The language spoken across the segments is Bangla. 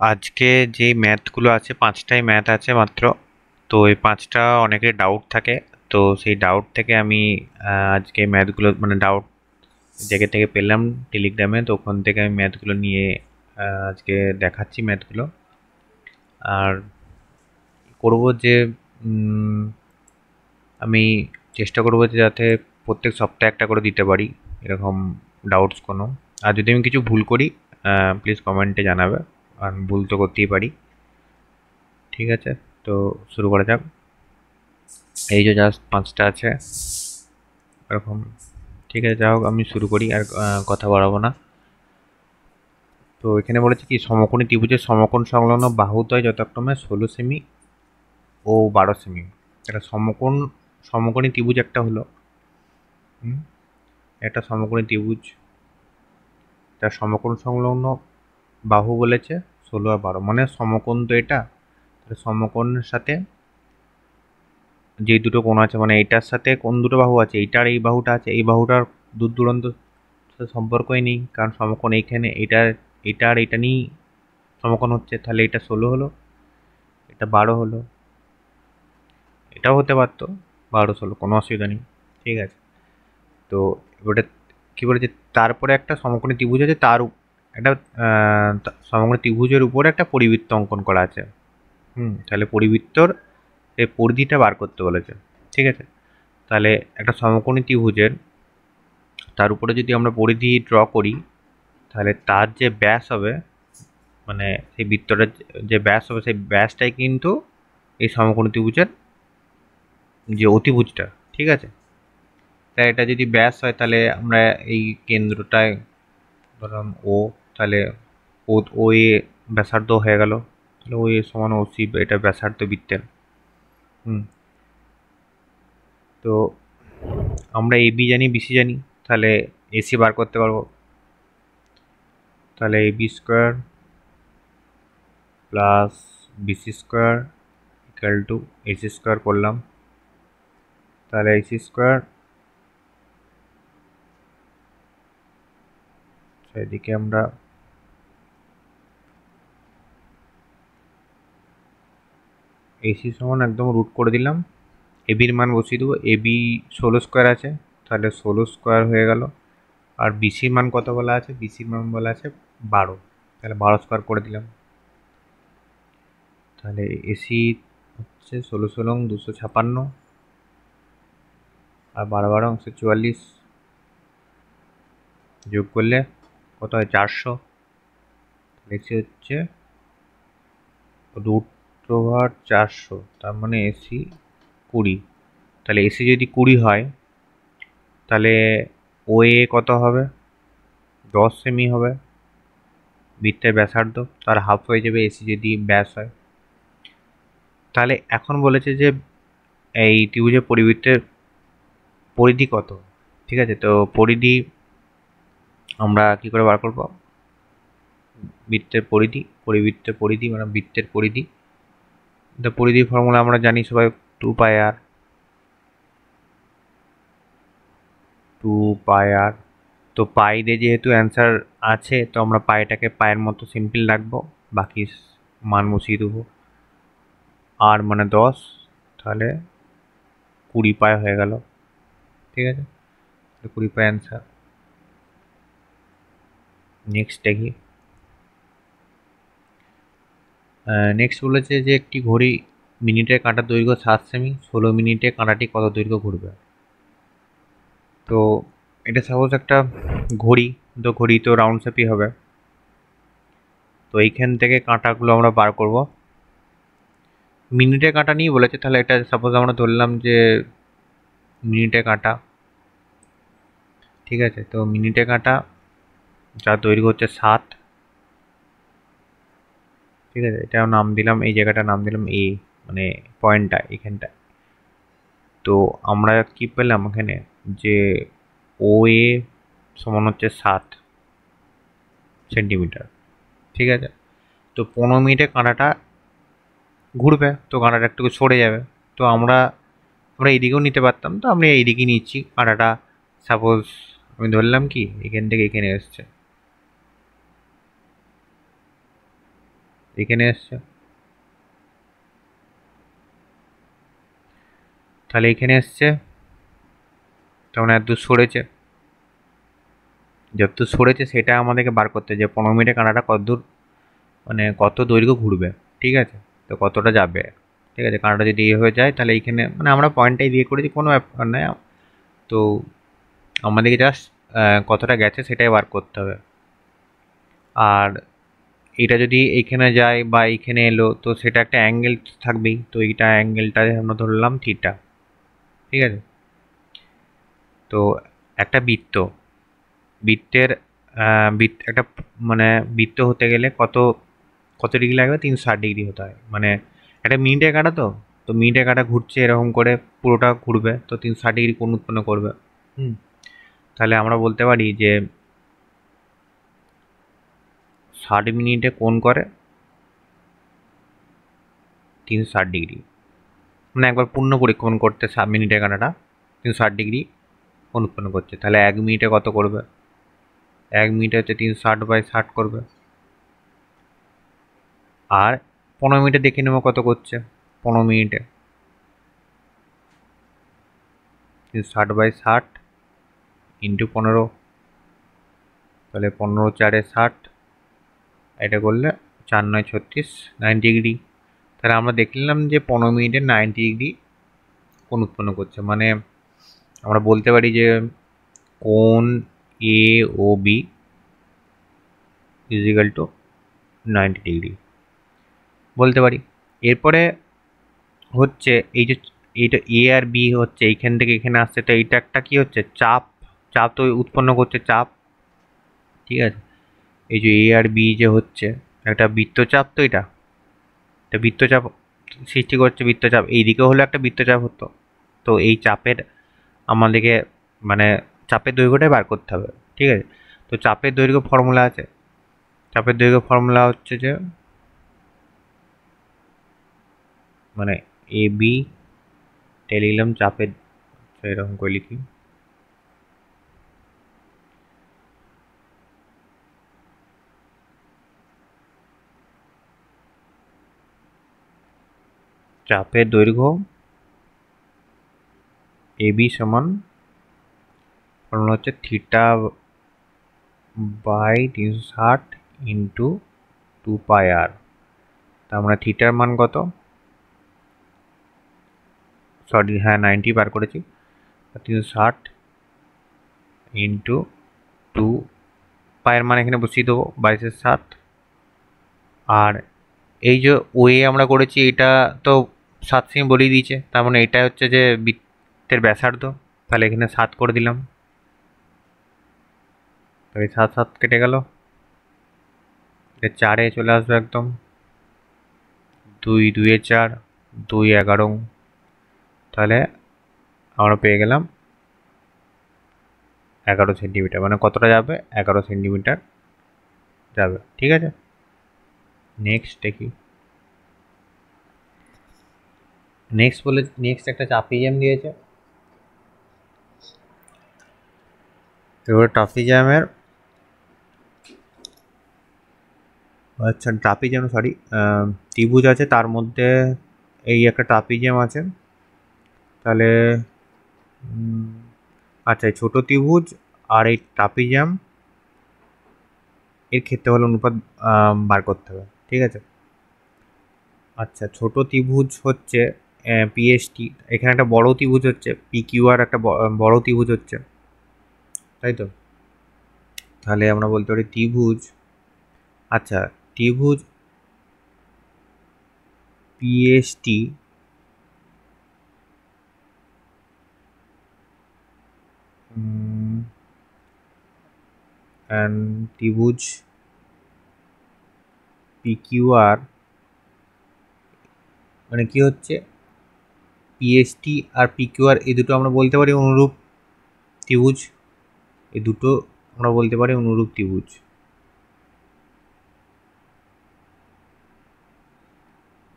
আজকে যে ম্যাথগুলো আছে 5টাই ম্যাথ আছে মাত্র। তো এই 5টা অনেকের ডাউট থাকে। তো সেই ডাউট থেকে আমি আজকে ম্যাথগুলো মানে ডাউট জায়গা থেকে পেলাম টেলিগ্রামে, তো ওখান থেকে আমি ম্যাথগুলো নিয়ে আজকে দেখাচ্ছি ম্যাথগুলো। আর করব যে আমি চেষ্টা করব যে যাতে প্রত্যেক সপ্তাহে একটা করে দিতে পারি এরকম ডাউটস কোনো। আর যদি আমি কিছু ভুল করি প্লিজ কমেন্টে জানাবে, আর ভুল তো করতেই পারি। ঠিক আছে, তো শুরু করা যাক। এই যে জাস্ট 5টা আছে এরকম। ঠিক আছে, যা হোক আমি শুরু করি, আর কথা বাড়াবো না। তো এখানে বলেছে কি, সমকোণী ত্রিভুজের সমকোণ সংলগ্ন বাহুদ্বয় যথাক্রমে 16 সেমি ও 12 সেমি। একটা সমকোণী ত্রিভুজ একটা হলো। একটা সমকোণী ত্রিভুজ, তার সমকোণ সংলগ্ন বাহু বলেছে 16 আর 12, মানে সমকোণ তো এটা। সমকোণের সাথে যে দুটো কোণ আছে, মানে এইটার সাথে কোন দুটো বাহু আছে, এইটার এই বাহুটা আছে, এই বাহুটার দূর দূরান্ত সম্পর্কই নেই, কারণ সমকোণ এইখানে এটা আর এটা নিয়েই সমকোণ হচ্ছে। তাহলে এটা 16 হলো, এটা 12 হলো, এটাও হতে পারতো 12 16, কোনো অসুবিধা নেই। ঠিক আছে, তো ওটা কি বলেছে, তারপরে একটা সমকোণী ত্রিভুজ আছে, তার একটা সমকোণী ত্রিভুজের উপরে একটা পরিবৃত্ত অঙ্কন করা আছে। তাহলে পরিবৃত্তর এই পরিধিটা বার করতে বলেছে। ঠিক আছে, তাহলে একটা সমকোণী ত্রিভুজের তার উপরে যদি আমরা পরিধি ড্র করি, তাহলে তার যে ব্যাস হবে, মানে সেই বৃত্তটার যে ব্যাস হবে, সেই ব্যাসটাই কিন্তু এই সমকোণী ত্রিভুজের যে অতিভুজটা। ঠিক আছে, তাই এটা যদি ব্যাস হয়, তাহলে আমরা এই কেন্দ্রটায় ধরলাম ও, তাহলে ও এ ব্যাসার্ধ হয়ে গেল। তাহলে ও এ সমান ওসি, এটা ব্যাসার্ধ বৃত্তের। তো আমরা এ বি জানি, বিসি জানি, তাহলে এসি বার করতে পারবো। তাহলে A B square plus BC square equal to AC square করলাম। তাহলে এসি স্কোয়ার, সেদিকে আমরা এসি সমান একদম রুট করে দিলাম, এবির মান বসিয়ে দেবো। এবি 16 স্কোয়ার আছে, তাহলে 16 স্কোয়ার হয়ে গেল। আর বিসির মান কত বলা আছে, বিসির মান বলা আছে 12, তাহলে 12 স্কোয়ার করে দিলাম। তাহলে এসি হচ্ছে 16 256, আর 12 44, যোগ করলে কত হয় 400। এসি হচ্ছে √400, তার মানে এসি 20। তাহলে এসি যদি 20 হয়, তাহলে ও এ কত হবে, 10 সেমি হবে বৃত্তের ব্যাসার্ধ, তার হাফ হয়ে যাবে এসি যদি ব্যাস হয়। তাহলে এখন বলেছে যে এই ত্রিভুজের পরিবৃত্তের পরিধি কত। ঠিক আছে, তো পরিধি আমরা কি করে বার করব, বৃত্তের পরিধি, পরিবৃত্তের পরিধি মানে বৃত্তের পরিধি। তো পরিধির ফর্মুলা আমরা জানি সবাই, 2πr। 2πr, তো পাই দিয়ে যেহেতু অ্যান্সার আছে, তো আমরা পাইটাকে পায়ের মতো সিম্পল রাখবো, বাকি মান মুছিয়ে দেবো। আর মানে 10, তাহলে 20 পাই হয়ে গেল। ঠিক আছে, 20 পাই অ্যান্সার। নেক্সট দেখি। নেক্সট বলেছে যে একটি ঘড়ি মিনিটের কাঁটার দৈর্ঘ্য 7 সেমি, 16 মিনিটে কাঁটাটি কত দৈর্ঘ্য ঘুরবে। তো এটা সাপোজ একটা ঘড়ি, তো ঘড়ি তো রাউন্ড শেপই হবে। তো এইখান থেকে কাঁটাগুলো আমরা বার করব, মিনিটে কাঁটা নিয়ে বলেছে। তাহলে এটা সাপোজ আমরা ধরলাম যে মিনিটে কাঁটা। ঠিক আছে, তো মিনিটে কাঁটা যার দৈর্ঘ্য হচ্ছে 7। ঠিক আছে, এটাও নাম দিলাম, এই জায়গাটার নাম দিলাম এ, মানে পয়েন্টটা এখানটা। তো আমরা কি পেলাম এখানে, যে ও এ সমান হচ্ছে 7 সেন্টিমিটার। ঠিক আছে, তো 15 মিনিটে কাঁটাটা ঘুরবে, তো কাঁটাটা একটু সরে যাবে। তো আমরা আমরা এইদিকেও নিতে পারতাম, তো আমরা এইদিকেই নিচ্ছি কাঁটাটা। সাপোজ আমি ধরলাম কি এখান থেকে এখানে এসছে, এখানে এসছে, তাহলে এখানে এসছে, তখন এত দূর সরেছে, যত সরেছে সেটা আমাদেরকে বার করতে, যে 15 মিনিটে কাঁটাটা কত দূর, মানে কত দৈর্ঘ্য ঘুরবে, ঠিক আছে, তো কতটা যাবে, ঠিক আছে। কাঁটাটা যদি এ হয়ে যায় তাহলে এইখানে মানে আমরা পয়েন্টটাই দিয়ে করেছি, কোনো ব্যাপার নয়। তো আমাদেরকে জাস্ট কতটা গেছে সেটাই বার করতে হবে। আর এটা যদি এইখানে যায় বা এইখানে এলো, তো সেটা একটা অ্যাঙ্গেল থাকবেই, তো এইটা অ্যাঙ্গেলটা আমরা ধরলাম থিটা, ঠিক আছে। তো একটা বৃত্ত, বৃত্তের একটা মানে বৃত্ত হতে গেলে কত কত ডিগ্রি লাগবে, 360 ডিগ্রি হতে হয়, মানে একটা মিনিটের কাঁটা, তো তো মিনিটের কাঁটা ঘুরছে এরকম করে পুরোটা ঘুরবে, তো 360 ডিগ্রি কোণ উৎপন্ন করবে। হুম, তাহলে আমরা বলতে পারি যে 60 মিনিটে কোণ করে 360 ডিগ্রি, মানে একবার পূর্ণ পরীক্ষণ করতে 7 মিনিটের কাঁটাটা 360 ডিগ্রি কোণ উৎপন্ন করছে, তাহলে 1 মিনিটে কত করবে, 1 মিনিটে হচ্ছে 360/60 করবে। আর 15 মিনিটে দেখে নেবো কত করছে, 15 মিনিটে 360/60 ইন্টু 15, তাহলে 15×4 = 60, এটা করলে 4×9 = 36, 90 ডিগ্রি। তাহলে আমরা দেখলাম যে 15 মিনিটে 90 ডিগ্রি কোণ উৎপন্ন করছে, মানে আমরা বলতে পারি যে কোণ এ ও বি ইজিক্যাল টু 90 ডিগ্রি বলতে পারি। এরপরে হচ্ছে এই যে এইটা এ আর বি হচ্ছে এইখান থেকে এখানে আসছে, তো এইটা একটা কি হচ্ছে চাপ, চাপ তো উৎপন্ন করছে চাপ, ঠিক আছে। এই যে এ আর বি যে হচ্ছে একটা বৃত্তচাপ, তো এটা একটা বৃত্তচাপ সৃষ্টি করছে, বৃত্তচাপ এইদিকে হলে একটা বৃত্তচাপ হতো, তো এই চাপের আমাদেরকে মানে চাপের দৈর্ঘ্যটাই বার করতে হবে, ঠিক আছে। তো চাপের দৈর্ঘ্য ফর্মুলা আছে, চাপের দৈর্ঘ্য ফর্মুলা হচ্ছে যে মানে এ বি লিখলাম চাপের, এরকম করে লিখি, চাপের দৈর্ঘ্য এ বি সমান ফর্মুলা হচ্ছে θ/360 ইন্টু 2πr, তার মানে থিটার মান কত, সরি হ্যাঁ 90 বার করেছি, 360 ইন্টু 2, পায়ের মান এখানে বসিয়ে দেবো 22/7। আর এই যে ওয়ে আমরা করেছি এটা তো 7 সেমি বলেই দিয়েছে, তার মানে এটা হচ্ছে যে বৃত্তের ব্যাসার্ধ, তাহলে এখানে 7 করে দিলাম, তাহলে 7 কেটে গেল, 4-এ চলে আসবে একদম, 2×2=4, 2=11, তাহলে আমরা পেয়ে গেলাম 11 সেন্টিমিটার, মানে কতটা যাবে 11 সেন্টিমিটার যাবে, ঠিক আছে। নেক্সট দেখি, নেক্সট একটা ট্রাপিজিয়াম দিয়েছে, এবার ট্রাপিজিয়ামের আচ্ছা ট্রাপিজিয়াম সরি ত্রিভুজ আছে, তার মধ্যে এই একটা ট্রাপিজিয়াম আছে, তাহলে আচ্ছা এই ছোটো ত্রিভুজ আর এই ট্রাপিজিয়াম এর ক্ষেত্রফল অনুপাত বার করতে হবে, ঠিক আছে। আচ্ছা ছোট ত্রিভুজ হচ্ছে পিএসটি, এখানে একটা বড় ত্রিভুজ হচ্ছে পিকিউআর, একটা বড় ত্রিভুজ হচ্ছে, তাই তো। তাহলে আমরা বলতে পারি ত্রিভুজ, আচ্ছা ত্রিভুজ পিএসটি ত্রিভুজ পিকিউআর মানে কি হচ্ছে, পিএসটি আর পিকিউআর এই দুটো আমরা বলতে পারি অনুরূপ ত্রিভুজ, এই দুটো আমরা বলতে পারি অনুরূপ ত্রিভুজ,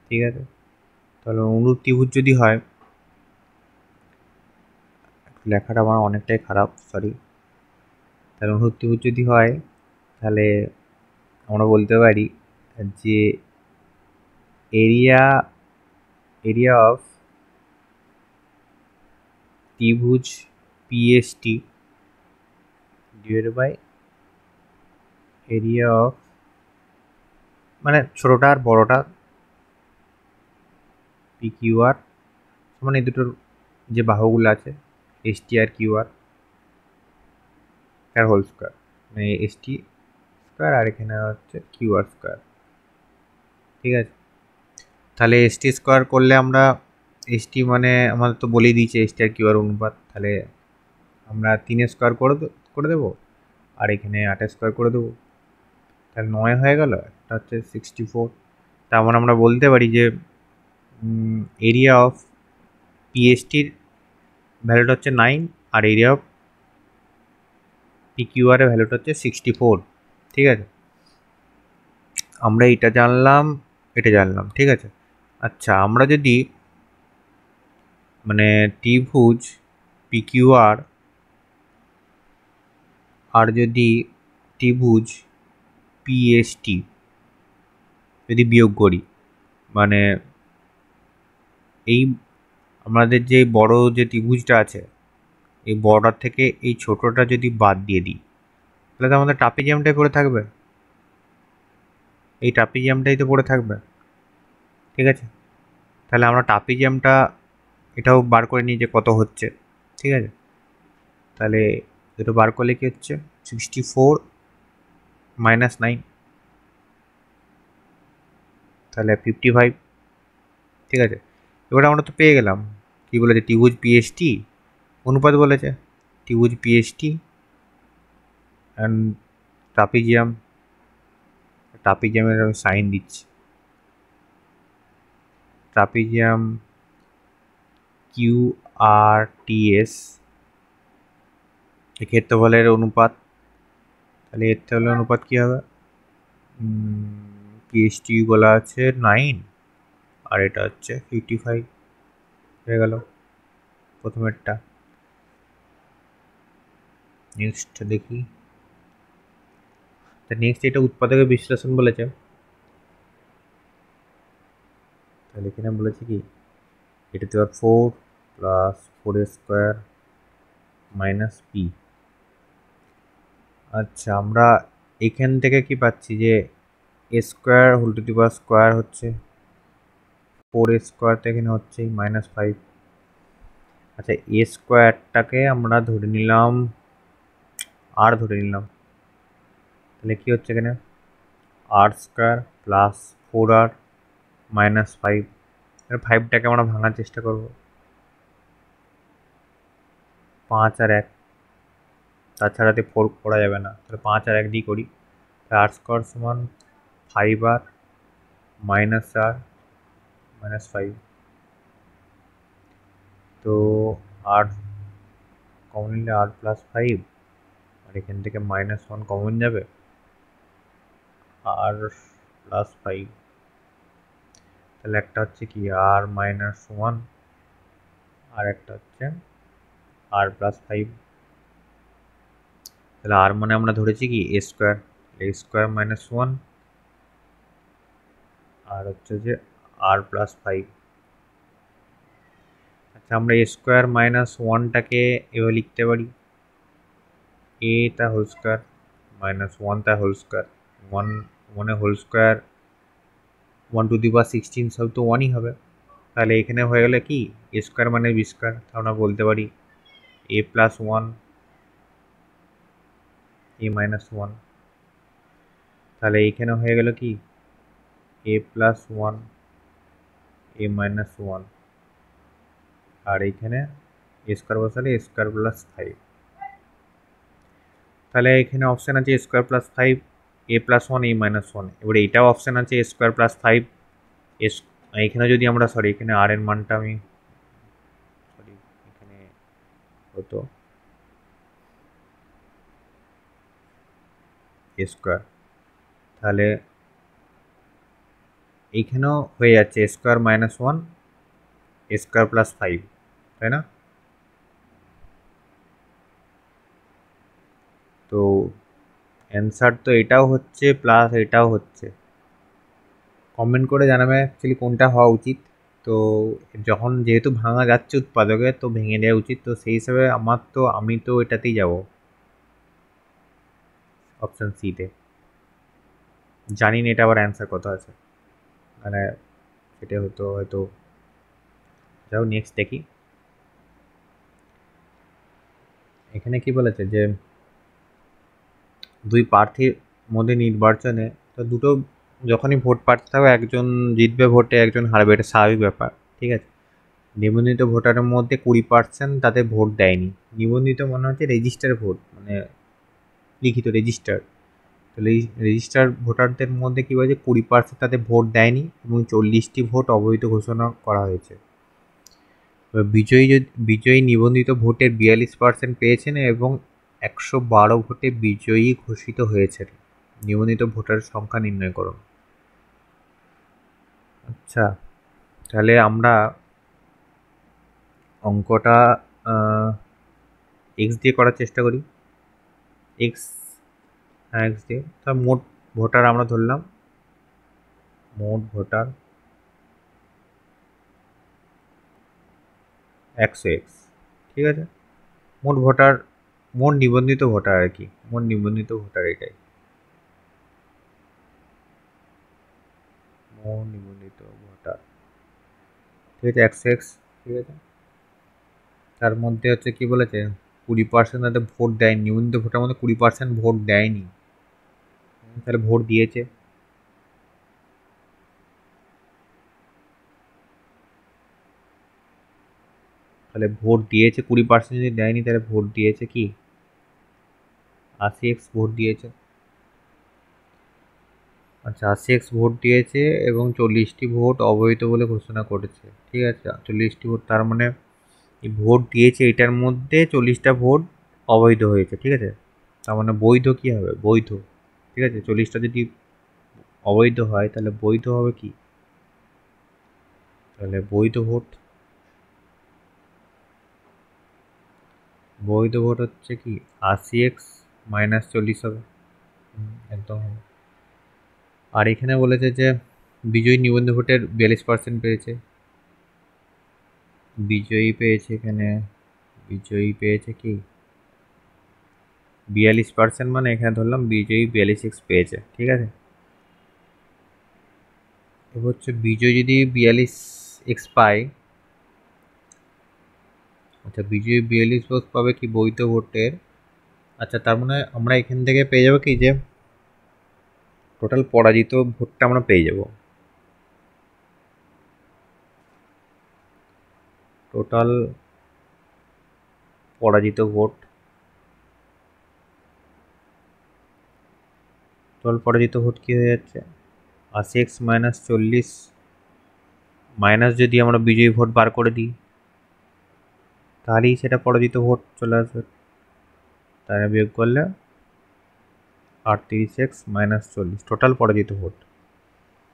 ঠিক আছে। তাহলে অনুরূপ ত্রিভুজ যদি হয়, লেখাটা আমার অনেকটাই খারাপ সরি, তাহলে অনুরূপ ত্রিভুজ যদি হয় তাহলে আমরা বলতে পারি যে এরিয়া অফ ত্রিভুজ PST divided by area of, মানে ছোটোটা আর বড়োটা পি কিউ আর, মানে এই দুটোর যে বাহুগুলো আছে এস টি আর কিউ আর তার হোল স্কোয়ার, মানে এস টি স্কোয়ার আর এখানে হচ্ছে কিউ আর স্কোয়ার। ঠিক আছে, তাহলে এস টি স্কোয়ার করলে আমরা এস টি মানে আমাদের তো বলেই দিয়েছে এস টি আর কিউ আর অনুপাত, তাহলে আমরা 3 স্কোয়ার করে দেবো আর এখানে 8 স্কোয়ার করে দেবো, তাহলে 9 হয়ে গেল, একটা হচ্ছে 64। তার মানে আমরা বলতে পারি যে এরিয়া অফ পিএসটির ভ্যালুটা হচ্ছে 9 আর area of P Q R এর ভ্যালুটা হচ্ছে 64। ঠিক আছে, আমরা এটা জানলাম, এটা জানলাম। ঠিক আছে, আচ্ছা আমরা যদি মানে ত্রিভুজ পি কিউ আর যদি ত্রিভুজ পিএসটি যদি বিয়োগ করি, মানে এই আমাদের যে বড় যে ত্রিভুজটা আছে এই বড়টার থেকে এই ছোটটা যদি বাদ দিয়ে দিই তাহলে তো আমাদের ট্রাপিজিয়ামটাই পড়ে থাকবে, এই ট্রাপিজিয়ামটাই তো পড়ে থাকবে। ঠিক আছে, তাহলে আমরা ট্রাপিজিয়ামটা এটাও বার করে নিই যে কত হচ্ছে। ঠিক আছে, তাহলে এটা বার করলে কি হচ্ছে 64 মাইনাস 9, তাহলে 55। ঠিক আছে, এবার আমরা তো পেয়ে গেলাম কী বলেছে ত্রিভুজ পিএসটি অনুপাত বলেছে, ত্রিভুজ পিএসটি অ্যান্ড ট্রাপিজিয়াম, ট্রাপিজিয়ামের আমি সাইন দিচ্ছি, ট্রাপিজিয়াম কিউ আর টিএস ক্ষেত্রফলের অনুপাত, তাহলে ক্ষেত্রফলের অনুপাত কী হবে, পিএসটি বলা আছে 9 আর এটা হচ্ছে 55 হয়ে গেল প্রথমেরটা। নেক্সট দেখি, তা নেক্সট এটা উৎপাদকের বিশ্লেষণ বলেছে, তাহলে এখানে বলেছে কি এটা তো 4 প্লাস 4 স্কোয়ার মাইনাস পি। আচ্ছা আমরা এখান থেকে কি পাচ্ছি যে A square whole to the power square হচ্ছে 4 স্কোয়ার তো এখানে হচ্ছে -5। আচ্ছা এ স্কোয়ারটাকে আমরা ধরে নিলাম আর ধরে নিলাম, তাহলে কি হচ্ছে এখানে আর স্কোয়ার প্লাস 4r -5, 5টাকে আমরা ভাঙার চেষ্টা করব, 5 আর 1, তাছাড়াতে 4 করা যাবে না, তাহলে 5 আর 1 দিয়ে করি, আর স্কোয়ার সমান 5r -5, তো আর কমন নিলে আর প্লাস 5 আর এখান থেকে -1 কমন যাবে, আর প্লাস 5, তাহলে একটা হচ্ছে কি আর -1 আর একটা হচ্ছে আর প্লাস 5, তাহলে আর মানে আমরা ধরেছি কি এ স্কোয়ার, -1 আর হচ্ছে যে আর প্লাস 5। আচ্ছা আমরা এ স্কোয়ার -1টাকে এভাবে লিখতে পারি এ তা হোল স্কোয়ার -1 তা whole square, 1 whole square 1 to the power 16 সব তো 1ই হবে, তাহলে এখানে হয়ে গেলে কি এ স্কোয়ার মানে বি স্কোয়ার, তাহলে আমরা বলতে পারি এ প্লাস 1 এ -1, তাহলে এইখানে হয়ে গেল কি এ প্লাস 1 এ -1 আর এইখানে এ স্কোয়ার বসালে এ স্কোয়ার প্লাস 5, তাহলে এখানে অপশান আছে স্কোয়ার প্লাস 5 এ প্লাস 1 এ -1, এবার এইটাও অপশান আছে স্কোয়ার প্লাস 5 এস, এখানে যদি আমরা সরি এখানে আর এর মানটা আমি সরি এখানে হতো স্কোয়ার, তাহলে এইখানেও হয়ে যাচ্ছে স্কোয়ার -1 স্কোয়ার প্লাস 5, তাই না? তো অ্যান্সার তো এটাও হচ্ছে প্লাস এটাও হচ্ছে, কমেন্ট করে জানাবে অ্যাকচুয়ালি কোনটা হওয়া উচিত। তো যখন যেহেতু ভাঙা যাচ্ছে উৎপাদকে, তো ভেঙে দেওয়া উচিত। তো সেই হিসাবে আমি তো এটাতেই যাব, অপশান সিতে। জানি না এটা আবার অ্যান্সার কত আছে, মানে সেটা হয়তো যাও নেক্সট দেখি। এখানে কি বলেছে যে দুই প্রার্থীর মধ্যে নির্বাচনে, তো দুটো যখনই ভোট প্রার্থী থাকবে, একজন জিতবে ভোটে, একজন হারবে, এটা স্বাভাবিক ব্যাপার, ঠিক আছে। নিবন্ধিত ভোটারের মধ্যে 20% তাদের ভোট দেয়নি। নিবন্ধিত মনে হচ্ছে রেজিস্টার ভোট, মানে লিখিত রেজিস্টার। তাহলে এই রেজিস্টার ভোটারদের মধ্যে কী বলছে, 20% তাদের ভোট দেয়নি এবং 40টি ভোট অবৈধ ঘোষণা করা হয়েছে। বিজয়ী নিবন্ধিত ভোটের 42% পেয়েছেন এবং 112 ভোটে বিজয়ী ঘোষিত হয়েছেন। নিবন্ধিত ভোটারের সংখ্যা নির্ণয় করুন। আচ্ছা, তাহলে আমরা অঙ্কটা এক্স দিয়ে করার চেষ্টা করি। এক্স দিয়ে, তার মোট ভোটার আমরা ধরলাম, মোট ভোটার 100x, ঠিক আছে। মোট নিবন্ধিত ভোটার আর কি, মোট নিবন্ধিত ভোটার এটাই, মোট নিবন্ধিত ভোটার, ঠিক আছে, 100x, ঠিক আছে। তার মধ্যে হচ্ছে কি বলেছে, 20% তাদের ভোট দেয়নি, নিবন্ধিত ভোটার মধ্যে 20% ভোট দেয়নি, তাহলে ভোট দিয়েছে। তাহলে ভোট দিয়েছে 20% যদি দেয়নি, তাহলে ভোট দিয়েছে কি 80x ভোট দিয়েছে। আচ্ছা, 80x ভোট দিয়েছে এবং 40টি ভোট অবৈধ বলে ঘোষণা করেছে, ঠিক আছে। 40টি ভোট, তার মানে এই ভোট দিয়েছে এটার মধ্যে 40টা ভোট অবৈধ হয়েছে, ঠিক আছে। তার মানে বৈধ কি হবে, বৈধ, ঠিক আছে। 40টা যদি অবৈধ হয় তাহলে বৈধ হবে কি, তাহলে বৈধ ভোট হচ্ছে কি 80x - 40 হবে, একদম হবে। আর এখানে বলেছে যে বিজয়ী নিবন্ধিত ভোটের 42% পেয়েছে, বিজয়ী পেয়েছে কি 42%, মানে এখানে ধরলাম বিজয়ী 42x পেয়েছে, ঠিক আছে। এবার হচ্ছে বিজয়ী যদি 42x পায়, আচ্ছা বিজয়ী 42 ভোট পাবে কি বৈধ ভোটের, আচ্ছা তার মানে আমরা এখান থেকে পেয়ে যাবো কি যে টোটাল পরাজিত ভোটটা আমরা পেয়ে যাব, টোটাল পরাজিত ভোট, কি হয়ে যাচ্ছে 80x - 40 মাইনাস যদি আমরা বিজয়ী ভোট বার করে দিই, তাহলেই সেটা পরাজিত ভোট চলে আসবে। তাই বিয়োগ করলে 38x - 40 টোটাল পরাজিত ভোট,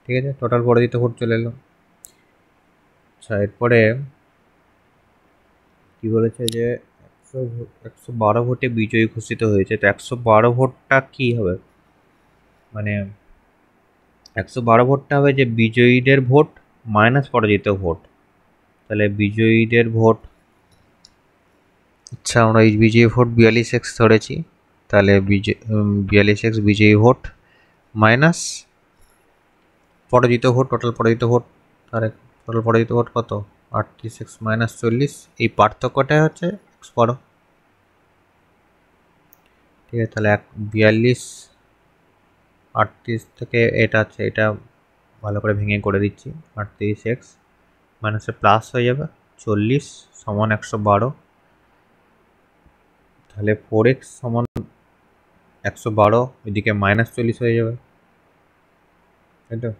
ঠিক আছে, টোটাল পরাজিত ভোট চলে এলো। আচ্ছা, এরপরে কি বলেছে যে 112 ভোটে বিজয়ী ঘোষিত হয়েছে। তো 112 ভোটটা কি হবে, মানে 112 ভোটটা হবে যে বিজয়ীদের ভোট মাইনাস পরাজিত ভোট, তাহলে বিজয়ীদের ভোট, আচ্ছা আমরা এই বিজয়ী ভোট 42x ধরেছি, তাহলে 42x বিজয়ী ভোট মাইনাস পরাজিত ভোট, টোটাল পরাজিত ভোট, তার টোটাল পরাজিত ভোট কত 38x - 40, এই পার্থক্যটাই হচ্ছে 112, ঠিক আছে। তাহলে 42 38 থেকে এটা আছে, এটা ভালো করে ভেঙে করে দিচ্ছি, 38x মাইনাসে প্লাস হয়ে যাবে 40 সমান 112, তাহলে 4x সমান 112, এদিকে -40 হয়ে যাবে, তাই তো।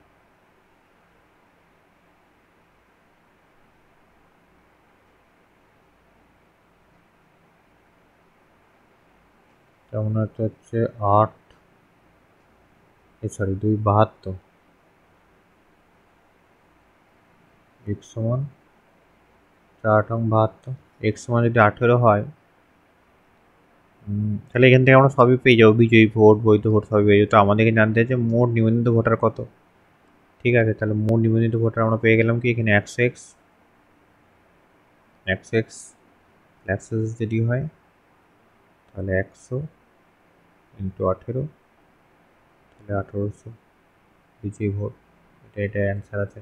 তেমন হচ্ছে 8, সরি 272, x সমান 4/72, x সমান যদি 18 হয়, তাহলে এখান থেকে আমরা সবই পেয়ে যাবো, বিজয়ী ভোট বৈধ ভোট সবই পেয়ে যাবো। তো আমাদেরকে জানতে হচ্ছে মোট নিবন্ধিত ভোটার কত, ঠিক আছে, তাহলে মোট নিবন্ধিত ভোটার আমরা পেয়ে গেলাম কি এখানে 100x এক্স যদি হয় তাহলে 100 ইন্টু 18, তাহলে 1800 বিজয়ী ভোট, এটা অ্যান্সার আছে।